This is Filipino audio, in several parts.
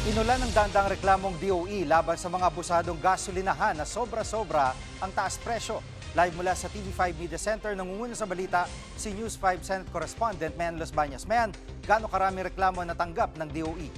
Inulan ng dandang reklamong DOE laban sa mga abusadong gasolinahan na sobra-sobra ang taas presyo. Live mula sa TV5 Media Center, nangunguna sa balita si News 5 Senate Correspondent Mayan Los Bañas. Mayan, gaano karami reklamo na tanggap ng DOE?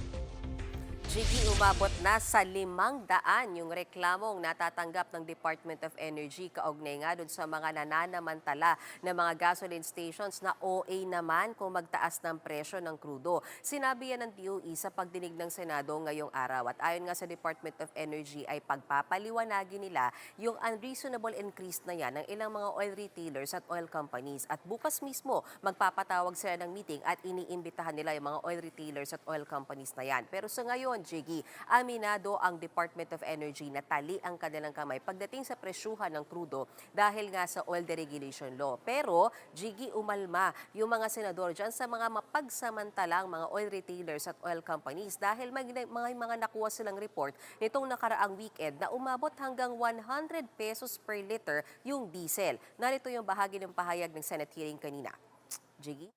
Jiggy, umabot na sa 500 yung reklamong natatanggap ng Department of Energy kaugnay nga doon sa mga nananamantala ng mga gasoline stations na OA naman kung magtaas ng presyo ng krudo. Sinabi yan ng DOE sa pagdinig ng Senado ngayong araw. At ayon nga sa Department of Energy ay pagpapaliwanagin nila yung unreasonable increase na yan ng ilang mga oil retailers at oil companies. At bukas mismo magpapatawag sila ng meeting at iniimbitahan nila yung mga oil retailers at oil companies na yan. Pero sa ngayon, Jiggy, aminado ang Department of Energy na tali ang kanilang kamay pagdating sa presyuhan ng krudo dahil nga sa oil deregulation law. Pero, Jiggy, umalma yung mga senador dyan sa mga mapagsamantalang mga oil retailers at oil companies dahil mga nakuha silang report nitong nakaraang weekend na umabot hanggang 100 pesos per liter yung diesel. Narito yung bahagi ng pahayag ng Senate hearing kanina. Jiggy?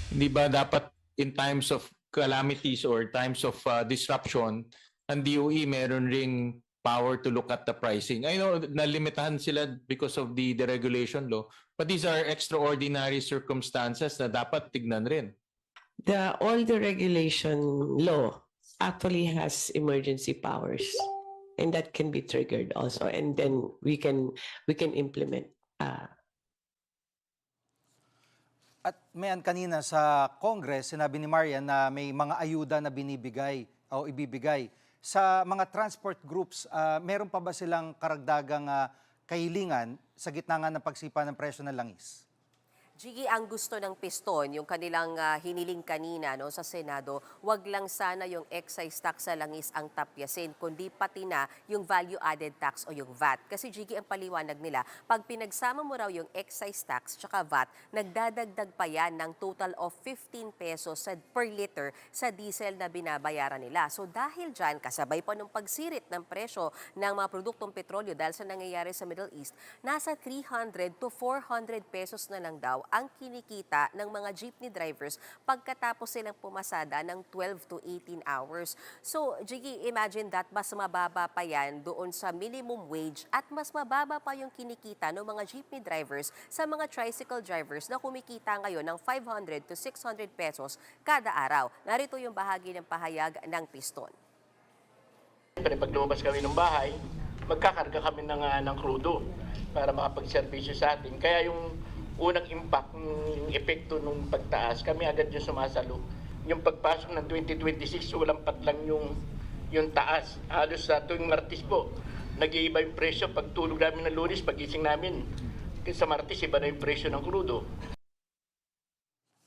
Hindi ba dapat in times of calamities or times of disruption, ang DOE meron ring power to look at the pricing? I know nalimitahan sila because of the deregulation law, but these are extraordinary circumstances na dapat tignan rin. All the regulation law actually has emergency powers, and that can be triggered also, and then we can implement. At Mayan, kanina sa Congress, sinabi ni Marian na may mga ayuda na binibigay o ibibigay. Sa mga transport groups, meron pa ba silang karagdagang kahilingan sa gitna nga ng pagsipa ng presyo ng langis? Jiggy, ang gusto ng piston, yung kanilang hiniling kanina no, sa Senado, wag lang sana yung excise tax sa langis ang tapyasin, kundi pati na yung value-added tax o yung VAT. Kasi Jiggy, ang paliwanag nila, pag pinagsama mo raw yung excise tax tsaka VAT, nagdadagdag pa yan ng total of 15 pesos per liter sa diesel na binabayaran nila. So dahil dyan, kasabay pa nung pagsirit ng presyo ng mga produktong petrolyo dahil sa nangyayari sa Middle East, nasa 300 to 400 pesos na lang daw ang kinikita ng mga jeepney drivers pagkatapos silang pumasada ng 12 to 18 hours. So, Jiggy, imagine that mas mababa pa yan doon sa minimum wage at mas mababa pa yung kinikita ng mga jeepney drivers sa mga tricycle drivers na kumikita ngayon ng 500 to 600 pesos kada araw. Narito yung bahagi ng pahayag ng piston. Siyempre, pag lumabas kami ng bahay, magkakarga kami ng krudo para makapag-servisyo sa atin. Kaya yung unang impact, yung epekto ng pagtaas, kami agad yung sumasalo. Yung pagpasok ng 2026, walang patlang yung taas. Halos sa tuwing Martes po, nag-iiba yung presyo. Pag tulog namin ng Lunes, pagising namin, sa Martes, iba na yung presyo ng krudo.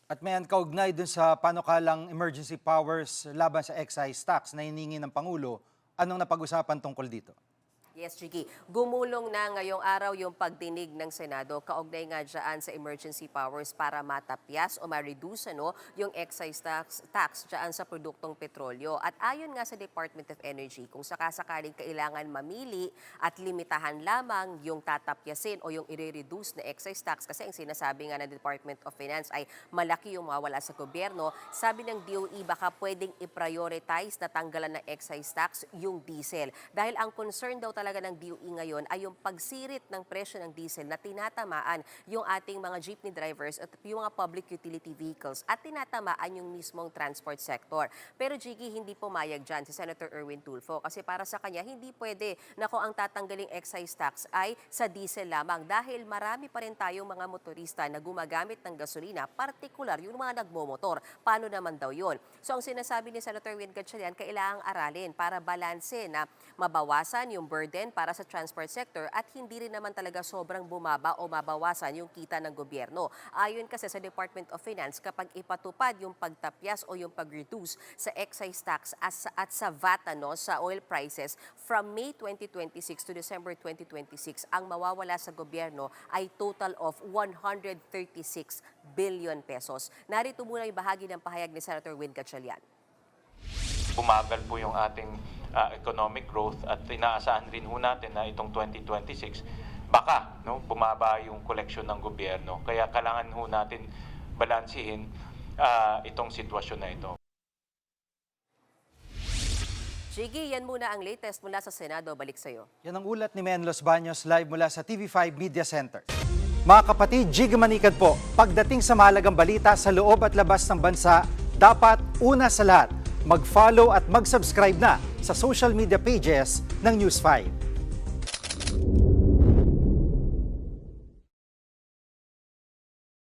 At Mayan, kaugnay dun sa panukalang emergency powers laban sa excise tax na hiningi ng Pangulo, anong napag-usapan tungkol dito? Yes, Jiggy. Gumulong na ngayong araw yung pagdinig ng Senado kaugnay nga dyan sa emergency powers para matapyas o ma-reduce yung excise tax dyan sa produktong petrolyo. At ayon nga sa Department of Energy, kung sakasakaling kailangan mamili at limitahan lamang yung tatapyasin o yung i-reduce na excise tax, kasi ang sinasabi nga ng Department of Finance ay malaki yung mawawala sa gobyerno, sabi ng DOE baka pwedeng i-prioritize na tanggalan ng excise tax yung diesel. Dahil ang concern daw talaga ng DOE ngayon ay yung pagsirit ng presyo ng diesel na tinatamaan yung ating mga jeepney drivers at yung mga public utility vehicles at tinatamaan yung mismong transport sector. Pero Jiggy, hindi pumayag dyan si Senator Erwin Tulfo kasi para sa kanya hindi pwede na kung ang tatanggaling excise tax ay sa diesel lamang dahil marami pa rin tayong mga motorista na gumagamit ng gasolina, partikular yung mga nagmomotor. Paano naman daw yun? So ang sinasabi ni Senator Win Gatchalian, kailangang aralin para balanse na mabawasan yung burden para sa transport sector at hindi rin naman talaga sobrang bumaba o mabawasan yung kita ng gobyerno. Ayon kasi sa Department of Finance, kapag ipatupad yung pagtapyas o yung pag-reduce sa excise tax at sa VAT sa oil prices from May 2026 to December 2026, ang mawawala sa gobyerno ay total of 136 billion pesos. Narito muna yung bahagi ng pahayag ni Senator Win Gatchalian. Bumagal po yung ating economic growth at inaasahan rin ho natin na itong 2026 baka bumaba yung koleksyon ng gobyerno. Kaya kailangan ho natin balansihin itong sitwasyon na ito. Jiggy, yan muna ang latest mula sa Senado. Balik sa'yo. Yan ang ulat ni Men Los Baños live mula sa TV5 Media Center. Mga kapatid, Jig Manikad po, pagdating sa mahalagang balita sa loob at labas ng bansa, dapat una sa lahat, mag-follow at mag-subscribe na sa social media pages ng News 5.